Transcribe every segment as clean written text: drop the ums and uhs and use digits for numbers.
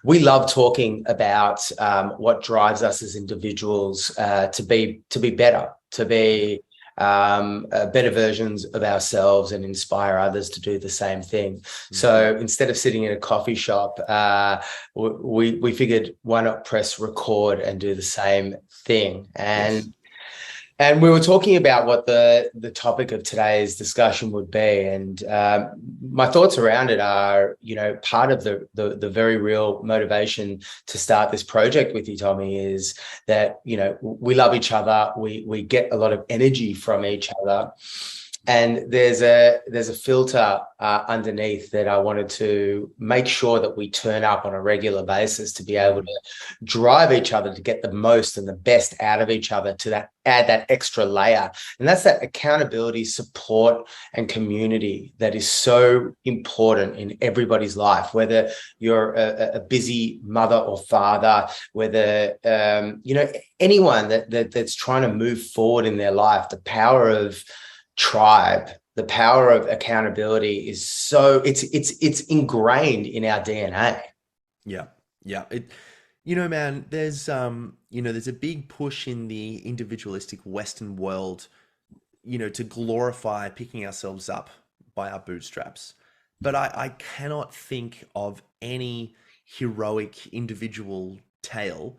We love talking about what drives us as individuals to be better, to be better versions of ourselves and inspire others to do the same thing. Mm. So instead of sitting in a coffee shop, we figured, why not press record and do the same thing? Yes. And we were talking about what the topic of today's discussion would be, and my thoughts around it are, part of the very real motivation to start this project with you, Tommy, is that we love each other, we get a lot of energy from each other, and there's a filter underneath that I wanted to make sure that we turn up on a regular basis to be able Mm. to drive each other to get the most and the best out of each other, to add that extra layer. And that's that accountability, support, and community that is so important in everybody's life, whether you're a busy mother or father, whether anyone that's trying to move forward in their life. The power of tribe, the power of accountability is so it's ingrained in our DNA. Yeah. Yeah. Man, there's a big push in the individualistic Western world, to glorify picking ourselves up by our bootstraps. But I cannot think of any heroic individual tale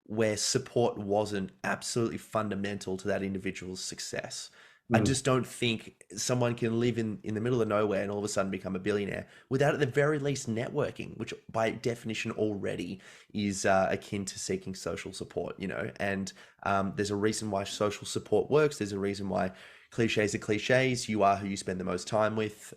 where support wasn't absolutely fundamental to that individual's success. I Mm. just don't think someone can live in the middle of nowhere and all of a sudden become a billionaire without, at the very least, networking, which by definition already is akin to seeking social support. And there's a reason why social support works. There's a reason why cliches are cliches. You are who you spend the most time with.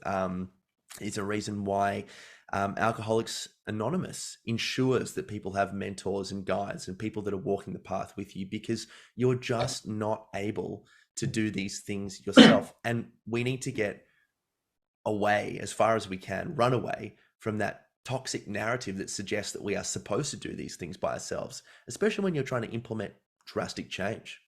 It's a reason why Alcoholics Anonymous ensures that people have mentors and guides and people that are walking the path with you, because you're just not able to do these things yourself. And we need to get away as far as we can, run away from that toxic narrative that suggests that we are supposed to do these things by ourselves, especially when you're trying to implement drastic change.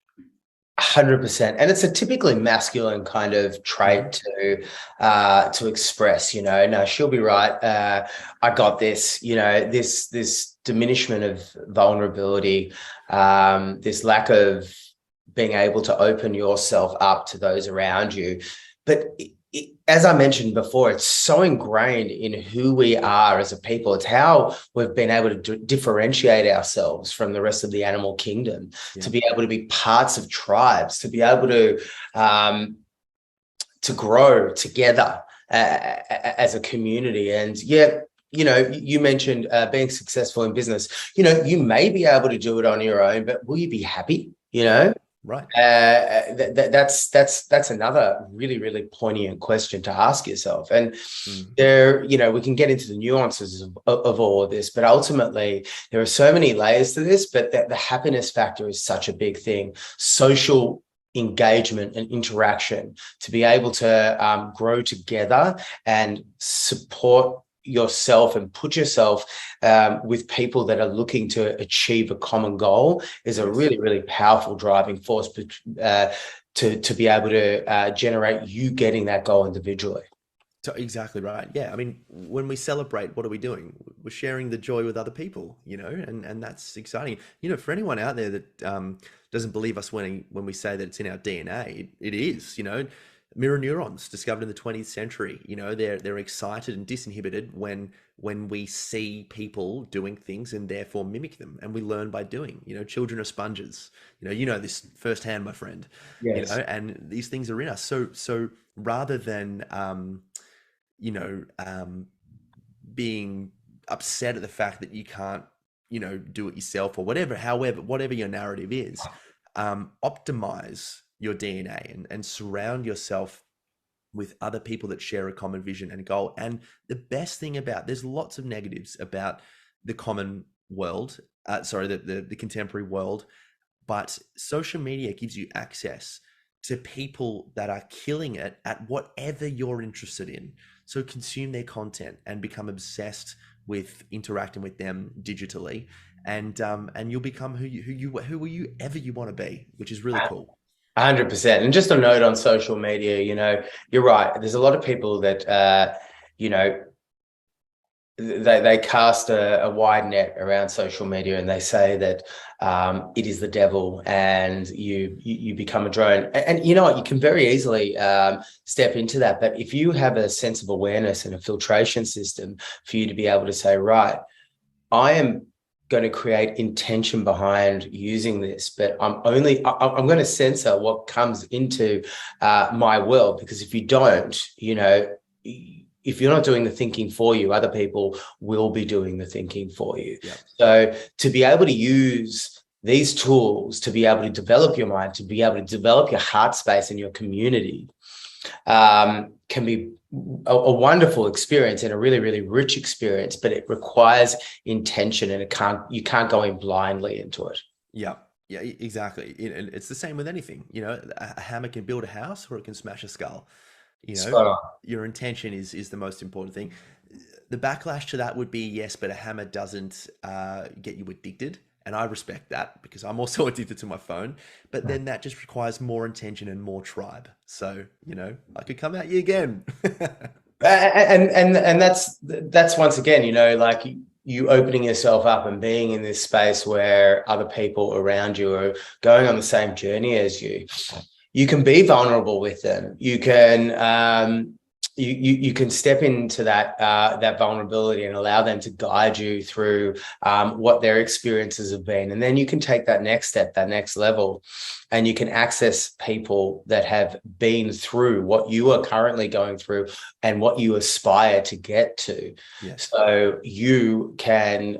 100%. And it's a typically masculine kind of Hmm. trait to express, no, she'll be right. I got this, this diminishment of vulnerability, this lack of being able to open yourself up to those around you. But as I mentioned before, it's so ingrained in who we are as a people. It's how we've been able to differentiate ourselves from the rest of the animal kingdom, to Yeah. be able to be parts of tribes, to be able um, to grow together as a community. And yeah, you mentioned being successful in business. You may be able to do it on your own, but will you be happy? Right. That's another really, really poignant question to ask yourself. And Mm. we can get into the nuances of all of this, but ultimately there are so many layers to this, but the happiness factor is such a big thing. Social engagement and interaction, to be able to grow together and support yourself and put yourself with people that are looking to achieve a common goal, is a Yes. really, really powerful driving force to be able to generate you getting that goal individually. Exactly right. Yeah. I mean, when we celebrate, what are we doing? We're sharing the joy with other people, and that's exciting. For anyone out there that doesn't believe us when we say that it's in our DNA, it is. Mirror neurons discovered in the 20th century. They're excited and disinhibited when we see people doing things and therefore mimic them, and we learn by doing. Children are sponges. You know this firsthand, my friend. Yes. And these things are in us. So rather than you know, being upset at the fact that you can't, do it yourself or whatever, however, whatever your narrative is, optimize your DNA and surround yourself with other people that share a common vision and goal. And the best thing there's lots of negatives about the common world, the contemporary world, but social media gives you access to people that are killing it at whatever you're interested in. So consume their content and become obsessed with interacting with them digitally, and you'll become who you ever you want to be, which is really cool. 100%. And just a note on social media, you're right. There's a lot of people that, you know, they cast a wide net around social media, and they say that it is the devil, and you become a drone. And you know what? You can very easily step into that. But if you have a sense of awareness and a filtration system for you to be able to say, right, I am going to create intention behind using this, but I'm going to censor what comes into my world, because if you don't, if you're not doing the thinking for you, other people will be doing the thinking for you. Yeah. So to be able to use these tools to be able to develop your mind, to be able to develop your heart space and your community, can be a wonderful experience and a really, really rich experience, but it requires intention, and you can't go in blindly into it. Yeah. Yeah, exactly. It's the same with anything. A hammer can build a house or it can smash a skull. Spot on. Your intention is the most important thing. The backlash to that would be, yes, but a hammer doesn't get you addicted. And I respect that, because I'm also addicted to my phone. But then that just requires more intention and more tribe. So, I could come at you again. And that's once again, like you opening yourself up and being in this space where other people around you are going on the same journey as you. You can be vulnerable with them. You can you can step into that vulnerability and allow them to guide you through what their experiences have been, and then you can take that next step, that next level, and you can access people that have been through what you are currently going through and what you aspire to get to. Yes. So you can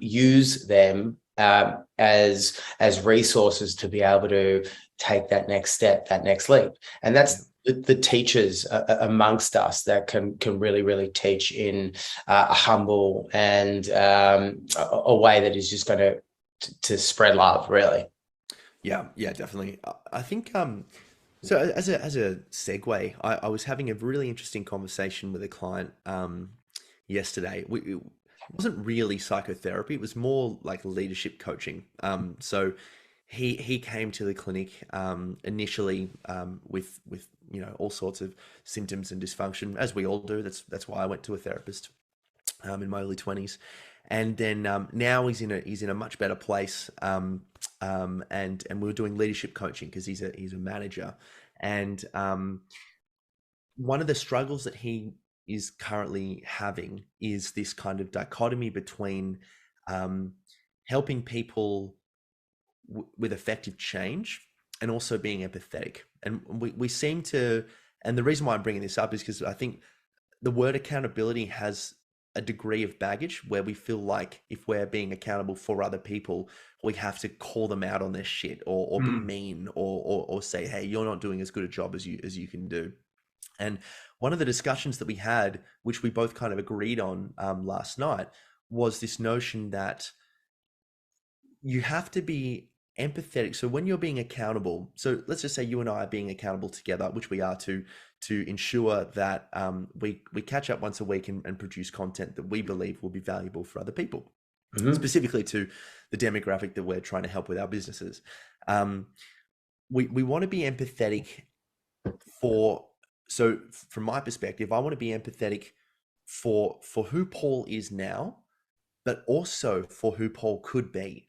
use them as resources to be able to take that next step, that next leap. And that's the teachers amongst us that can really, really teach in a humble and a way that is just going to spread love, really. Yeah, definitely. I think so as a segue, I was having a really interesting conversation with a client yesterday. It wasn't really psychotherapy, it was more like leadership coaching. So he came to the clinic initially with all sorts of symptoms and dysfunction, as we all do. That's why I went to a therapist in my early 20s. And then now he's in a much better place, and we were doing leadership coaching because he's a manager, and one of the struggles that he is currently having is this kind of dichotomy between helping people with effective change and also being empathetic. And we seem to, and the reason why I'm bringing this up is because I think the word accountability has a degree of baggage where we feel like if we're being accountable for other people, we have to call them out on their shit or be mean or say, hey, you're not doing as good a job as you can do. And one of the discussions that we had, which we both kind of agreed on last night, was this notion that you have to be empathetic. So when you're being accountable, so let's just say you and I are being accountable together, which we are to ensure that we catch up once a week and produce content that we believe will be valuable for other people, specifically to the demographic that we're trying to help with our businesses. We want to be empathetic so from my perspective, I want to be empathetic for who Paul is now, but also for who Paul could be.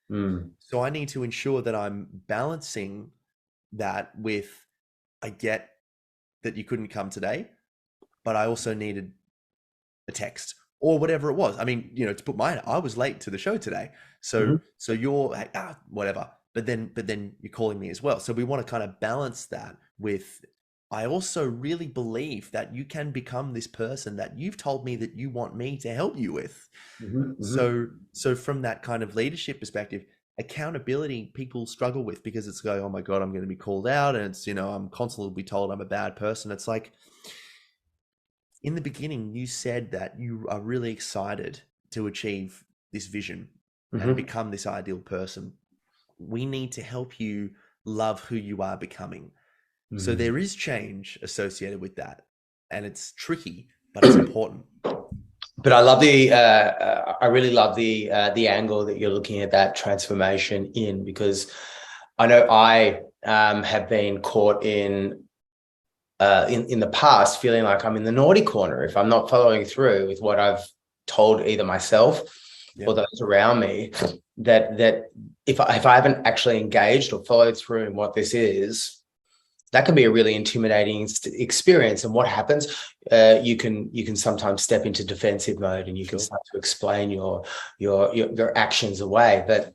So I need to ensure that I'm balancing that with, I get that you couldn't come today, but I also needed a text or whatever it was. I mean, to put I was late to the show today. So you're whatever, but then you're calling me as well. So we want to kind of balance that with, I also really believe that you can become this person that you've told me that you want me to help you with. So from that kind of leadership perspective, accountability people struggle with because it's going, oh my God, I'm going to be called out. And it's, I'm constantly be told I'm a bad person. It's like, in the beginning, you said that you are really excited to achieve this vision and become this ideal person. We need to help you love who you are becoming. So there is change associated with that, and it's tricky, but it's important. But I love I really love the angle that you're looking at that transformation in, because I know I have been caught in the past feeling like I'm in the naughty corner if I'm not following through with what I've told either myself or those around me that if I haven't actually engaged or followed through in what this is, that can be a really intimidating experience. And what happens? You can sometimes step into defensive mode, and you can start to explain your actions away. But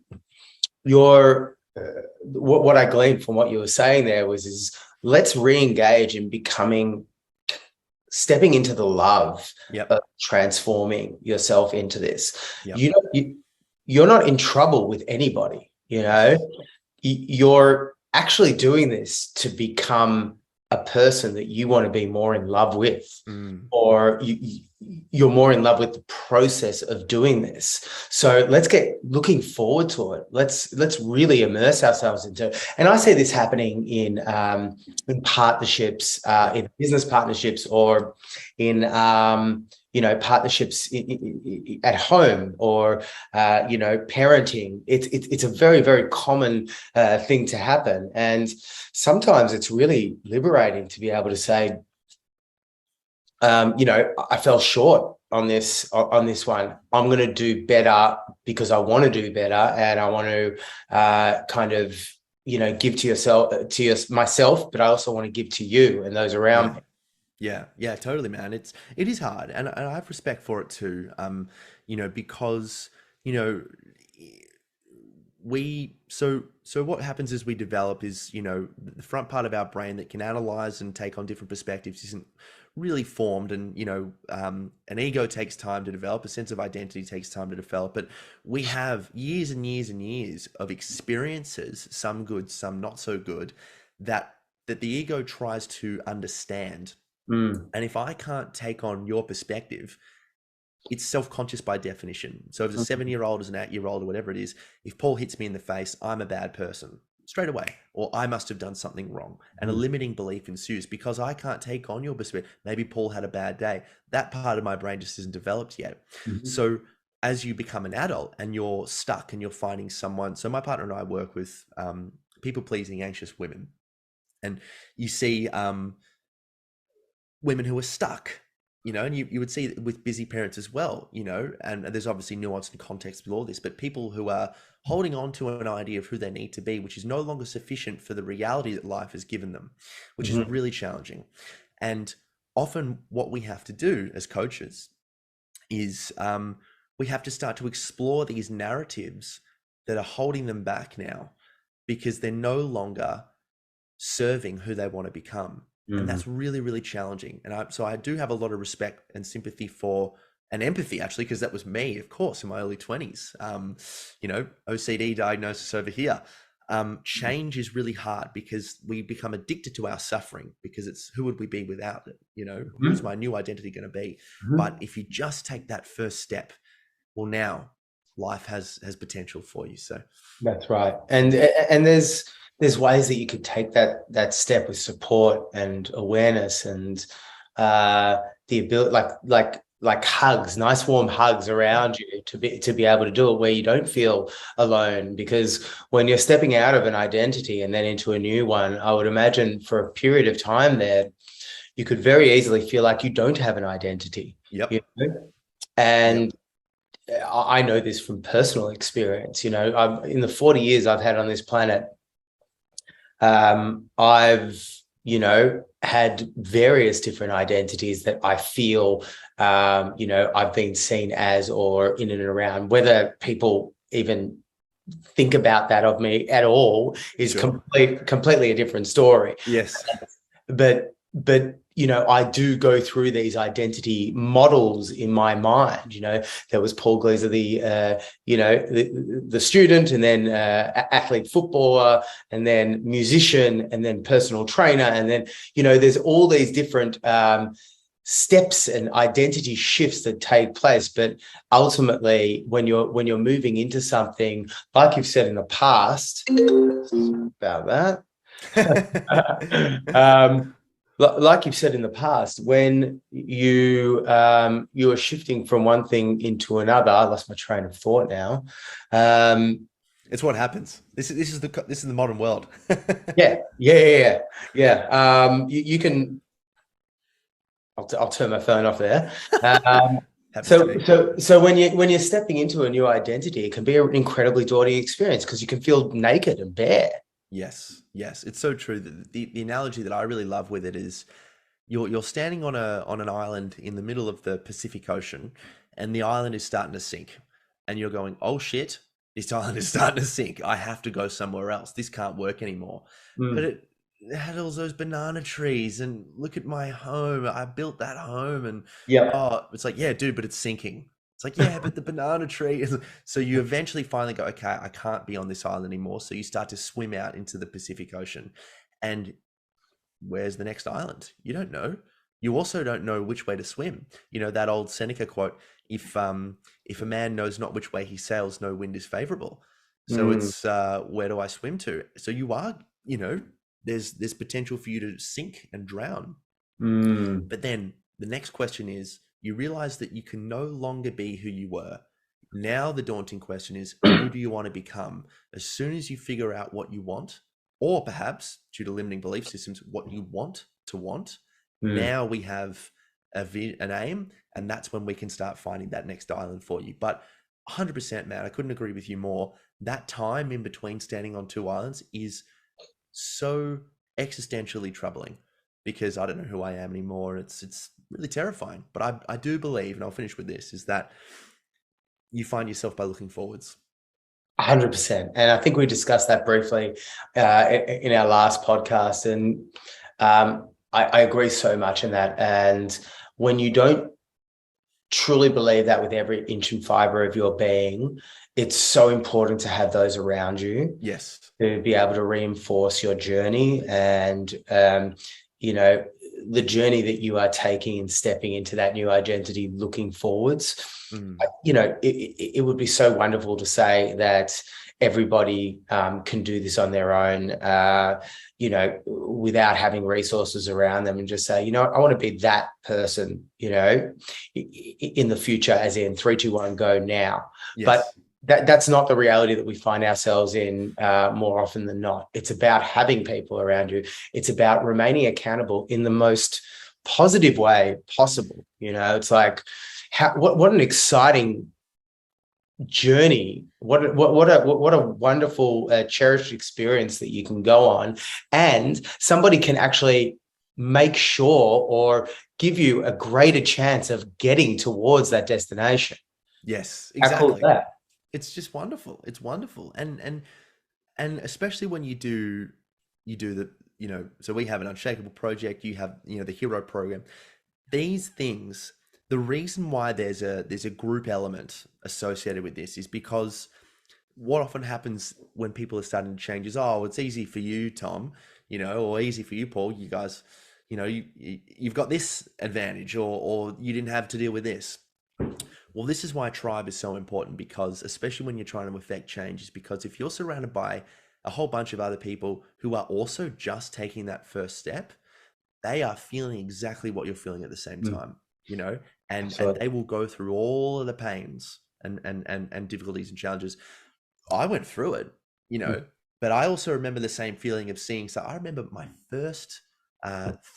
what I gleaned from what you were saying there is let's re-engage in stepping into the love of transforming yourself into this. You're not in trouble with anybody. You're actually doing this to become a person that you want to be more in love with, or you're more in love with the process of doing this. So let's get looking forward to it. Let's really immerse ourselves into it. And I see this happening in partnerships, in business partnerships, or in partnerships at home, or parenting. It's a very, very common thing to happen, and sometimes it's really liberating to be able to say, I fell short on this one. I'm going to do better because I want to do better, and I want to give to myself, but I also want to give to you and those around me. Yeah, totally, man. It is hard, and I have respect for it too. Because so what happens is we develop is the front part of our brain that can analyze and take on different perspectives isn't really formed, and an ego takes time to develop, a sense of identity takes time to develop, but we have years and years and years of experiences, some good, some not so good, that the ego tries to understand. And if I can't take on your perspective, it's self-conscious by definition. So if a 7-year-old is an 8-year-old or whatever it is, if Paul hits me in the face, I'm a bad person straight away, or I must have done something wrong. And a limiting belief ensues because I can't take on your perspective. Maybe Paul had a bad day. That part of my brain just isn't developed yet. So as you become an adult and you're stuck and you're finding someone, so my partner and I work with people-pleasing, anxious women, and you see women who are stuck, and you would see it with busy parents as well, and there's obviously nuance and context with all this, but people who are holding on to an idea of who they need to be, which is no longer sufficient for the reality that life has given them, which is really challenging. And often what we have to do as coaches is we have to start to explore these narratives that are holding them back now because they're no longer serving who they want to become. And that's really, really challenging. And so I do have a lot of respect and sympathy for, and empathy actually, because that was me, of course, in my early 20s. OCD diagnosis over here. Change is really hard because we become addicted to our suffering, because it's who would we be without it? Who's my new identity going to be? But if you just take that first step, well, now life has potential for you. So that's right. And there's ways that you could take that step with support and awareness, and the ability, like hugs, nice warm hugs around you to be able to do it where you don't feel alone. Because when you're stepping out of an identity and then into a new one, I would imagine for a period of time there, you could very easily feel like you don't have an identity. And I know this from personal experience. In the 40 years I've had on this planet, I've, had various different identities that I feel, I've been seen as, or in and around. Whether people even think about that of me at all is completely a different story. Yes. But I do go through these identity models in my mind. There was Paul Gleaser, the student, and then athlete, footballer, and then musician, and then personal trainer, and then there's all these different steps and identity shifts that take place. But ultimately, when you're moving into something, like you've said in the past about that. Like you've said in the past, when you are shifting from one thing into another, I lost my train of thought now. It's what happens. This is the modern world. Yeah. You can. I'll turn my phone off there. Happens to So, me. when you're stepping into a new identity, it can be an incredibly daunting experience because you can feel naked and bare. Yes, yes, it's so true. The analogy that I really love with it is you're standing on a on an island in the middle of the Pacific Ocean, and the island is starting to sink, and you're going, "Oh shit, this island is starting to sink. I have to go somewhere else. This can't work anymore." But Mm. it had all those banana trees, and look at my home. I built that home, and Yep. oh, it's like, yeah, dude, but it's sinking. It's like, yeah, but the banana tree is. So you eventually finally go, okay, I can't be on this island anymore. So you start to swim out into the Pacific Ocean, and where's the next island? You don't know. You also don't know which way to swim. You know that old Seneca quote: if a man knows not which way he sails, no wind is favorable." So Mm. it's where do I swim to? So you are, there's potential for you to sink and drown. Mm. But then the next question is you realize that you can no longer be who you were. Now the daunting question is who do you want to become? As soon as you figure out what you want, or perhaps due to limiting belief systems, what you want to want, Mm. now we have an aim, and that's when we can start finding that next island for you. But 100%, man, I couldn't agree with you more. That time in between standing on two islands is so existentially troubling because I don't know who I am anymore. It's really terrifying. But I do believe, and I'll finish with this, is that you find yourself by looking forwards. 100%. And I think we discussed that briefly in our last podcast. And I agree so much in that. And when you don't truly believe that with every inch and fiber of your being, it's so important to have those around you Yes. to be able to reinforce your journey and, you know, the journey that you are taking and stepping into that new identity, looking forwards. Mm. It would be so wonderful to say that everybody can do this on their own, without having resources around them and just say, I want to be that person, in the future, as in 3, 2, 1, go now. But Yes. that's not the reality that we find ourselves in more often than not. It's about having people around you. It's about remaining accountable in the most positive way possible. It's like, what an exciting journey. What a wonderful, cherished experience that you can go on, and somebody can actually make sure or give you a greater chance of getting towards that destination. Yes, How cool is exactly. that? It's just wonderful. It's wonderful. And especially when you do the, so we have an Unshakable project, you have, the Hero program. These things, the reason why there's a group element associated with this is because what often happens when people are starting to change is, oh, it's easy for you, Tom, or easy for you, Paul. You guys, you've got this advantage, or you didn't have to deal with this. Well, this is why tribe is so important, because especially when you're trying to affect change, is because if you're surrounded by a whole bunch of other people who are also just taking that first step, they are feeling exactly what you're feeling at the same Mm, time, you know, and absolutely. they will go through all of the pains and difficulties and challenges. I went through it, Mm, but I also remember the same feeling of seeing. So I remember my first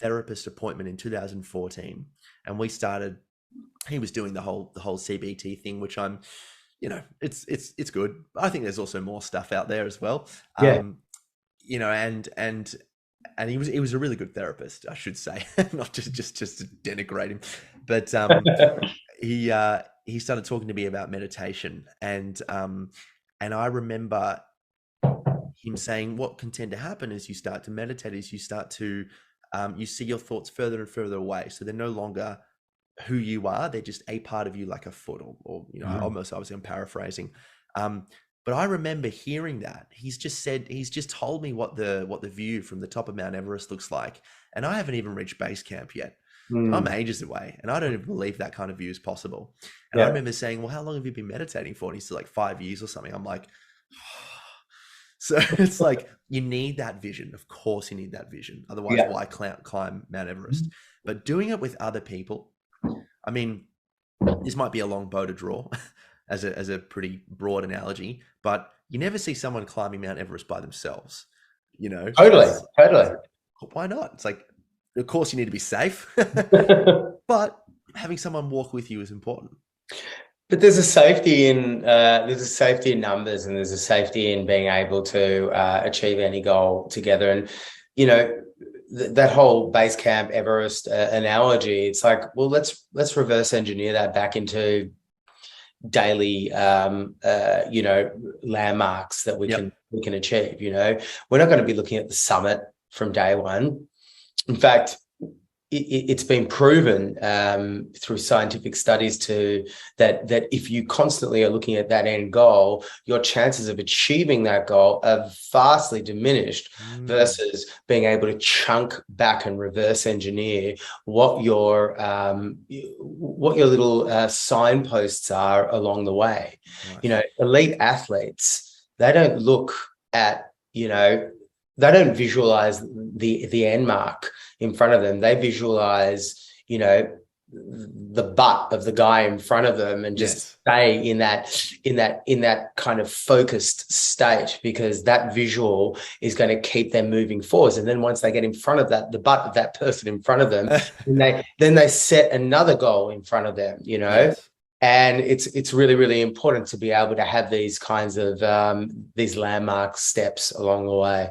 therapist appointment in 2014, and we started. He was doing the whole CBT thing, which it's good. I think there's also more stuff out there as well. yeah. And he was a really good therapist, I should say, not just to denigrate him, but he started talking to me about meditation, and I remember him saying what can tend to happen as you start to meditate is you start to you see your thoughts further and further away, so they're no longer who you are. They're just a part of you, like a foot, or Mm, almost, obviously I'm paraphrasing. But I remember hearing that. He's just told me what the view from the top of Mount Everest looks like. And I haven't even reached base camp yet. So I'm mm, ages away, and I don't even believe that kind of view is possible. And I yeah. remember saying, well, how long have you been meditating for? And he said, like 5 years or something. I'm like, so it's like you need that vision. Of course, you need that vision. Otherwise, Yeah. why climb Mount Everest? But doing it with other people, I mean, this might be a long bow to draw as a pretty broad analogy, but you never see someone climbing Mount Everest by themselves. Totally. It's Totally. why not? It's like, of course, you need to be safe, but having someone walk with you is important. But there's a safety in numbers, and there's a safety in being able to achieve any goal together. And you know that whole base camp Everest analogy. It's like, well, let's reverse engineer that back into daily landmarks that Yep. we can achieve. We're not going to be looking at the summit from day one. In fact, it's been proven through scientific studies that if you constantly are looking at that end goal, your chances of achieving that goal are vastly diminished versus being able to chunk back and reverse engineer what your little signposts are along the way. Nice. Elite athletes, they don't look at, they don't visualize the end mark in front of them. They visualize, the butt of the guy in front of them, and just Yes. stay in that kind of focused state, because that visual is going to keep them moving forwards. And then once they get in front of the butt of that person in front of them, then they set another goal in front of them, Yes. And it's really, really important to be able to have these kinds of these landmark steps along the way.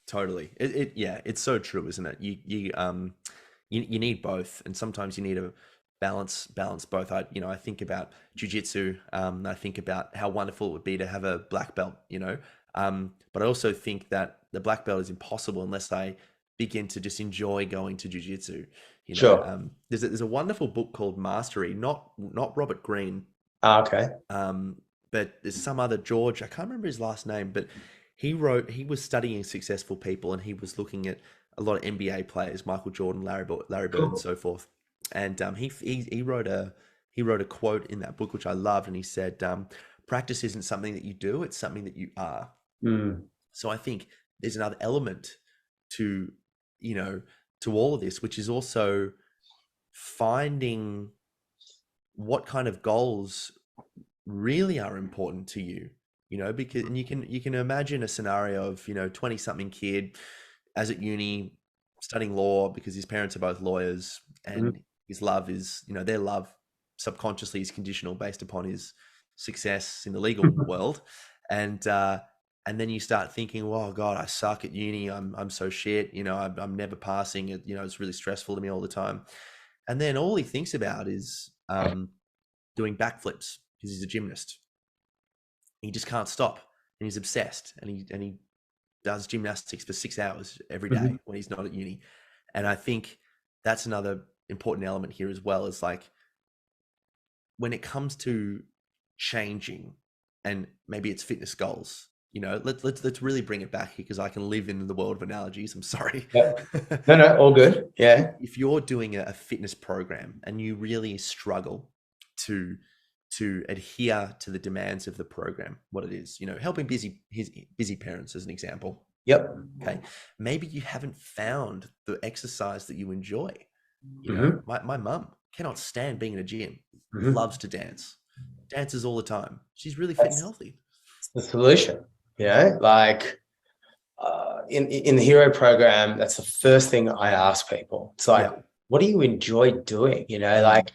Totally. It's so true, isn't it? You need both, and sometimes you need to balance both. I think about jujitsu. I think about how wonderful it would be to have a black belt. But I also think that the black belt is impossible unless I begin to just enjoy going to jujitsu. Sure. There's a wonderful book called Mastery, not Robert Greene, Okay. but there's some other George. I can't remember his last name, but he was studying successful people, and he was looking at a lot of NBA players, Michael Jordan, Larry Bird, and so forth. And he wrote a quote in that book which I loved, and he said, "Practice isn't something that you do; it's something that you are." So I think there's another element to to all of this, which is also finding what kind of goals really are important to you. Because and you can imagine a scenario of 20 something kid as at uni studying law because his parents are both lawyers, and his love is their love subconsciously is conditional based upon his success in the legal world, and then you start thinking, well, God, I suck at uni, I'm so shit, I'm never passing it, it's really stressful to me all the time, and then all he thinks about is doing backflips because he's a gymnast. He just can't stop, and he's obsessed, and he does gymnastics for 6 hours every day when he's not at uni. And I think that's another important element here as well, is like when it comes to changing, and maybe it's fitness goals, let's really bring it back here, because I can live in the world of analogies. I'm sorry. Yep. No, all good. Yeah. If you're doing a fitness program and you really struggle to adhere to the demands of the program, what it is, helping busy parents as an example. Yep. Okay. Maybe you haven't found the exercise that you enjoy. My mum cannot stand being in a gym, loves to dance, dances all the time. She's really fit and healthy. It's the solution, like in the hero program, that's the first thing I ask people. It's like, what do you enjoy doing? Like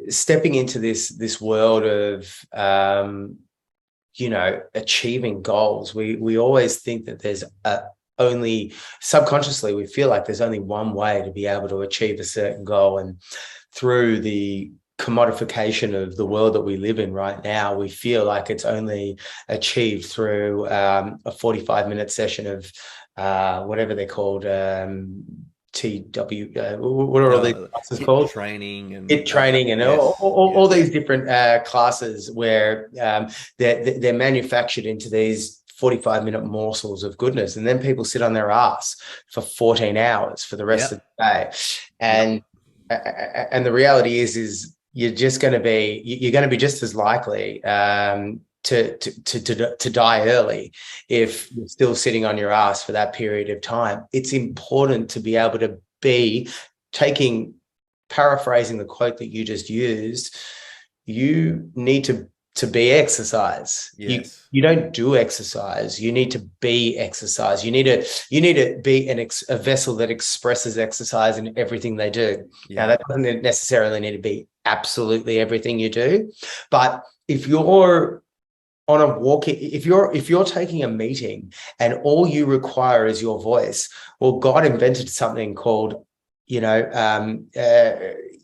stepping into this world of achieving goals. We always think that there's only subconsciously we feel like there's only one way to be able to achieve a certain goal, and through the commodification of the world that we live in right now, we feel like it's only achieved through a 45-minute session of whatever they're called, TW, what are all these classes called? Training and HIIT training, and all these different classes where they're manufactured into these 45-minute morsels of goodness, and then people sit on their ass for 14 hours for the rest of the day. And the reality is you're going to be just as likely to die early if you're still sitting on your ass for that period of time. It's important to be able to be paraphrasing the quote that you just used. You need to to be exercise. Yes. You don't do exercise. You need to be exercise. You need to be a vessel that expresses exercise in everything they do. Now, Yeah. that doesn't necessarily need to be absolutely everything you do, but if you're on a walk, if you're taking a meeting and all you require is your voice, well, God invented something called,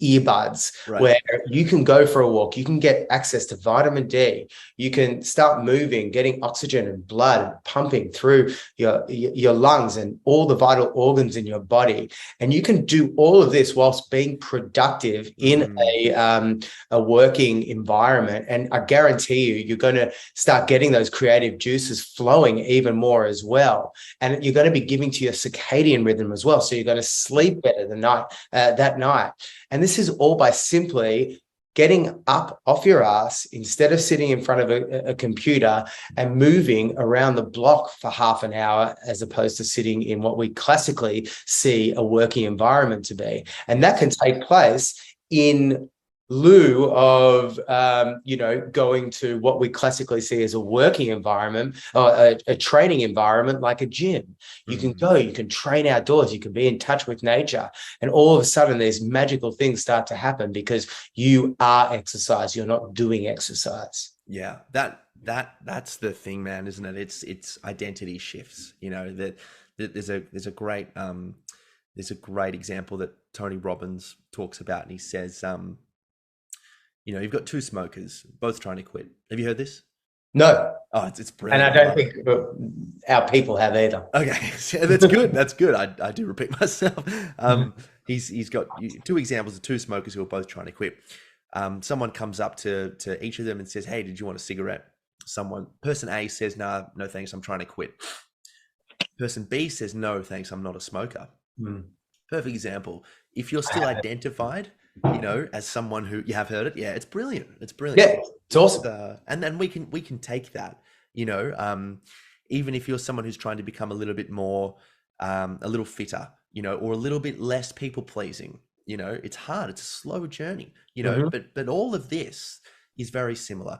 earbuds, Right. where you can go for a walk, you can get access to vitamin D, you can start moving, getting oxygen and blood pumping through your lungs and all the vital organs in your body, and you can do all of this whilst being productive in a working environment. And I guarantee you're going to start getting those creative juices flowing even more as well, and you're going to be giving to your circadian rhythm as well, so you're going to sleep better that night. And this is all by simply getting up off your ass instead of sitting in front of a computer and moving around the block for half an hour, as opposed to sitting in what we classically see a working environment to be. And that can take place in lieu of going to what we classically see as a working environment, or a training environment like a gym. You can go, you can train outdoors, you can be in touch with nature, and all of a sudden these magical things start to happen because you are exercise. You're not doing exercise. Yeah, that's the thing, man, isn't it? It's identity shifts. That there's a great example that Tony Robbins talks about, and he says, you've got two smokers, both trying to quit. Have you heard this? No. Oh, it's brilliant. And I don't think our people have either. Okay, so that's good. That's good. I do repeat myself. He's got two examples of two smokers who are both trying to quit. Someone comes up to each of them and says, "Hey, did you want a cigarette?" Person A says, "Nah, no thanks, I'm trying to quit." Person B says, "No thanks, I'm not a smoker." Perfect example. If you're still identified, as someone who, you have heard it, yeah, it's brilliant. It's brilliant. Yeah, it's awesome. And then we can take that, even if you're someone who's trying to become a little bit more, a little fitter, or a little bit less people pleasing. It's hard. It's a slow journey, but all of this is very similar.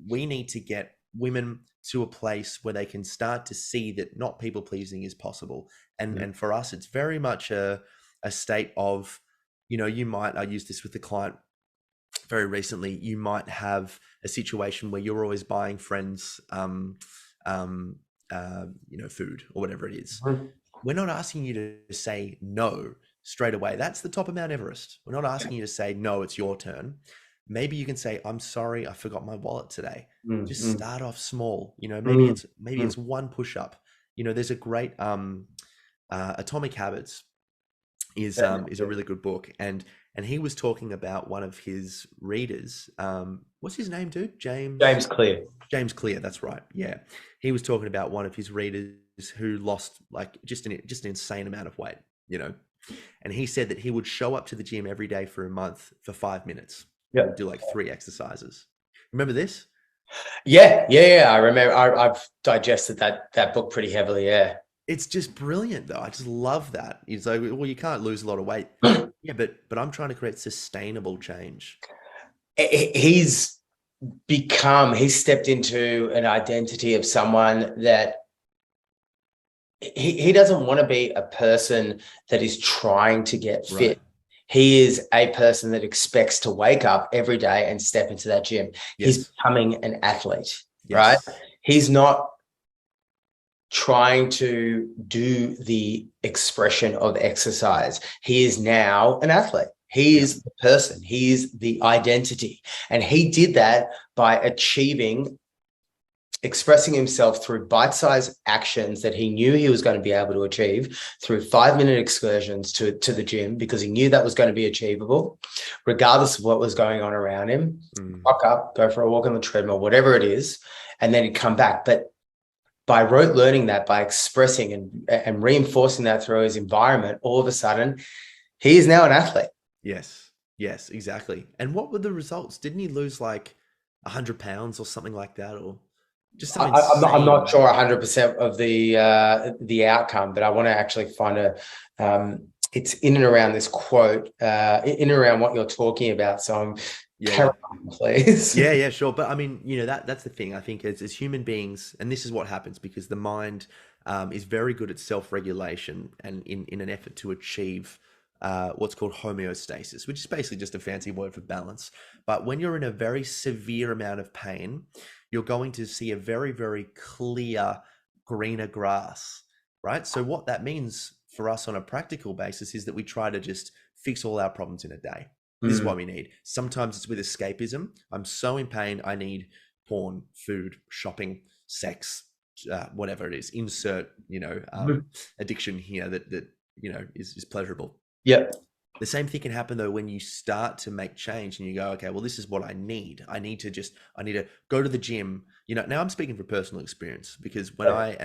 We need to get women to a place where they can start to see that not people pleasing is possible. And for us, it's very much a state of, I use this with the client very recently. You might have a situation where you're always buying friends, food or whatever it is. We're not asking you to say no straight away. That's the top of Mount Everest. We're not asking you to say, no, it's your turn. Maybe you can say, I'm sorry, I forgot my wallet today. Just start off small. Maybe it's one push-up. There's a great Atomic Habits is a really good book. And he was talking about one of his readers. What's his name, dude? James Clear. James Clear, that's right. Yeah. He was talking about one of his readers who lost just an insane amount of weight, and he said that he would show up to the gym every day for a month for 5 minutes. Yeah. Do 3 exercises. Remember this? Yeah. I remember. I've digested that book pretty heavily. Yeah. It's just brilliant, though. I just love that. It's like, well, you can't lose a lot of weight. Yeah, but I'm trying to create sustainable change. He's stepped into an identity of someone that he doesn't want to be a person that is trying to get fit. Right. He is a person that expects to wake up every day and step into that gym. Yes. He's becoming an athlete, yes. Right? He's not trying to do the expression of exercise. He is now an athlete. He is the person. He is the identity. And he did that by expressing himself through bite-sized actions that he knew he was going to be able to achieve, through 5-minute excursions to the gym, because he knew that was going to be achievable, regardless of what was going on around him. Walk up, go for a walk on the treadmill, whatever it is, and then he'd come back. But by rote learning that, by expressing and reinforcing that through his environment, all of a sudden, he is now an athlete. Yes, exactly. And what were the results? Didn't he lose 100 pounds or something like that? Or just something I'm not sure 100% of the outcome, but I want to actually find it's in and around this quote, in and around what you're talking about. So Yeah, yeah. Terrifying, please. Yeah, yeah, sure. But I mean, that's the thing. I think as human beings, and this is what happens because the mind is very good at self-regulation and in an effort to achieve what's called homeostasis, which is basically just a fancy word for balance. But when you're in a very severe amount of pain, you're going to see a very, very clear greener grass, right? So what that means for us on a practical basis is that we try to just fix all our problems in a day. This is Mm, what we need. Sometimes it's with escapism. I'm so in pain, I need porn, food, shopping, sex, whatever it is. Insert, addiction here that is pleasurable. yeah. The same thing can happen though when you start to make change and you go, okay, well, this is what I need. I need to go to the gym. Now I'm speaking from personal experience because I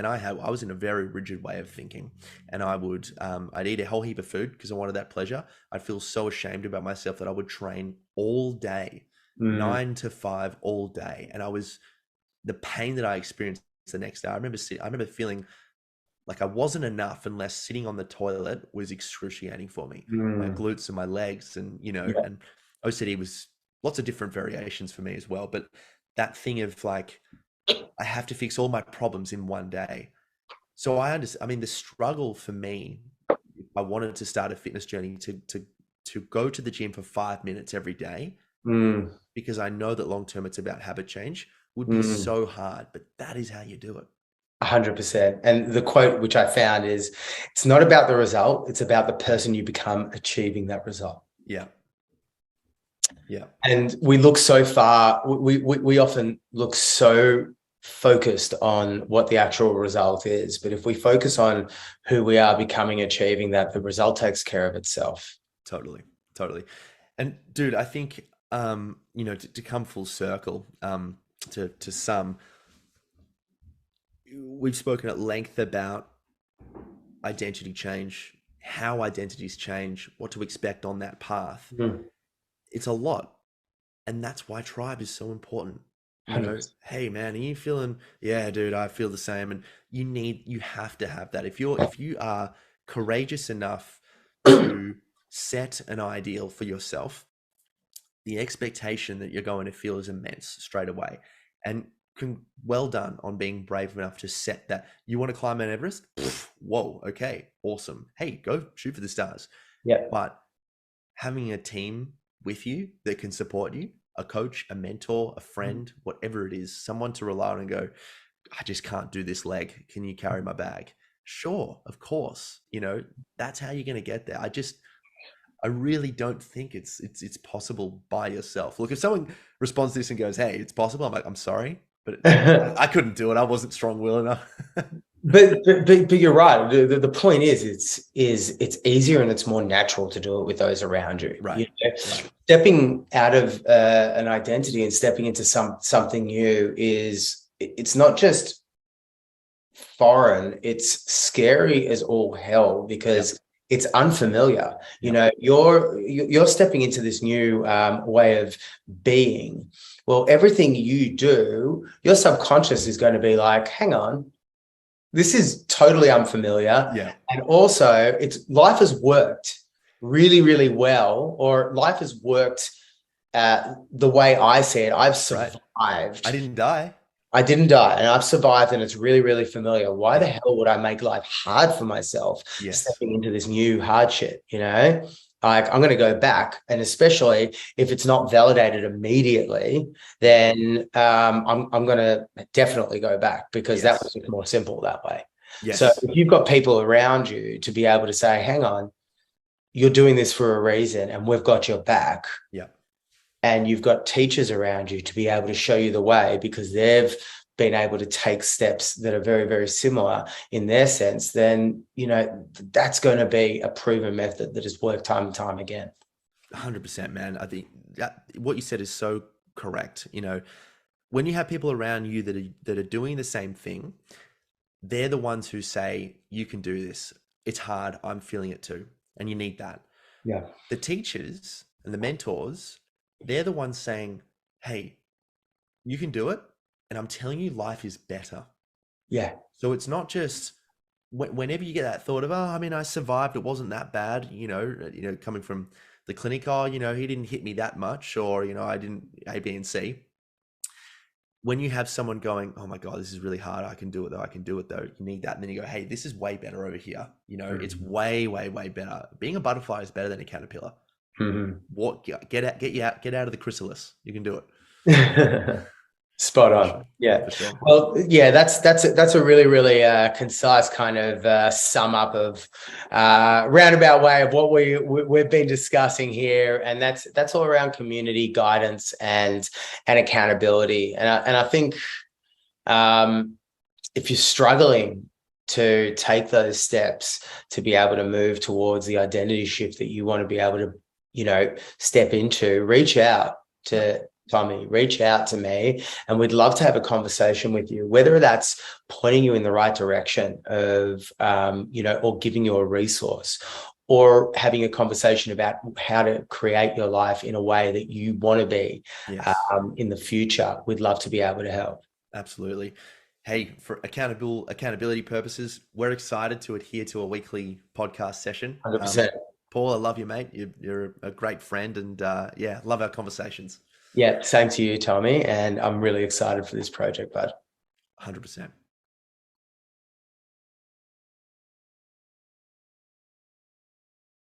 was in a very rigid way of thinking, and I'd eat a whole heap of food because I wanted that pleasure. I'd feel so ashamed about myself that I would train all day, Mm, 9 to 5 all day, and the pain that I experienced the next day. I remember feeling like I wasn't enough unless sitting on the toilet was excruciating for me. My mm, glutes and my legs, yeah. and OCD was lots of different variations for me as well. But that thing of like, I have to fix all my problems in one day. So I understand. I mean, the struggle for me, if I wanted to start a fitness journey to go to the gym for 5 minutes every day, Mm, because I know that long term it's about habit change, would be mm. so hard. But that is how you do it. 100%. And the quote which I found is, it's not about the result, it's about the person you become achieving that result. Yeah. Yeah. And we look so far, we often look so focused on what the actual result is. But if we focus on who we are becoming, achieving that, the result takes care of itself. Totally, totally. And dude, I think to come full circle, to some, we've spoken at length about identity change, how identities change, what to expect on that path. Mm, It's a lot. And that's why tribe is so important. 100%. Hey man, are you feeling, yeah, dude, I feel the same. And you have to have that. If you are courageous enough to set an ideal for yourself, the expectation that you're going to feel is immense straight away. And well done on being brave enough to set that. You want to climb Mount Everest? Pff, whoa, okay, awesome. Hey, go shoot for the stars. Yeah. But having a team with you that can support you, a coach, a mentor, a friend, whatever it is, someone to rely on and go, I just can't do this leg. Can you carry my bag? Sure, of course. That's how you're going to get there. I really don't think it's possible by yourself. Look, if someone responds to this and goes, "Hey, it's possible," I'm like, "I'm sorry, but I couldn't do it. I wasn't strong-willed enough." But you're right. The point is, it's easier and it's more natural to do it with those around you. Right, right. Stepping out of an identity and stepping into something new it's not just foreign, it's scary as all hell because Yep, it's unfamiliar. yep, You're stepping into this new way of being. Well, everything you do, your subconscious is going to be like, hang on, this is totally unfamiliar. yeah, And also, life has worked really, really well, or life has worked the way I see it. I've right. survived. I didn't die. I didn't die, and I've survived, and it's really, really familiar. Why the Yeah, hell would I make life hard for myself yes, stepping into this new hardship? Like, I'm going to go back, and especially if it's not validated immediately, then I'm going to definitely go back because that was yes, just more simple that way. So yes, if you've got people around you to be able to say, hang on, you're doing this for a reason, and we've got your back, yeah. and you've got teachers around you to be able to show you the way because they've been able to take steps that are very, very similar in their sense, then, that's going to be a proven method that has worked time and time again. 100%, man. I think that what you said is so correct. When you have people around you that are doing the same thing, they're the ones who say, you can do this. It's hard. I'm feeling it too. And you need that. Yeah. The teachers and the mentors, they're the ones saying, hey, you can do it. And I'm telling you, life is better. Yeah. So it's not just whenever you get that thought of, oh, I mean, I survived. It wasn't that bad, coming from the clinic, oh, he didn't hit me that much, or, I didn't A, B, and C. When you have someone going, oh my God, this is really hard. I can do it though. I can do it though. You need that. And then you go, hey, this is way better over here. It's Mhm. way, way, way better. Being a butterfly is better than a caterpillar. Mhm. Get out of the chrysalis. You can do it. Spot For on. sure. Yeah. For sure. Well, yeah, that's a really, really concise kind of sum up of roundabout way of what we've been discussing here, and that's all around community guidance and accountability. And I think if you're struggling to take those steps to be able to move towards the identity shift that you want to be able to, step into, reach out Yep. to Tommy, reach out to me, and we'd love to have a conversation with you, whether that's pointing you in the right direction of, or giving you a resource, or having a conversation about how to create your life in a way that you want to be Yes. in the future. We'd love to be able to help. Absolutely. Hey, for accountability purposes, we're excited to adhere to a weekly podcast session. 100%. Paul, I love you, mate. You're a great friend, and yeah, love our conversations. Yeah, same to you, Tommy. And I'm really excited for this project, bud. 100%.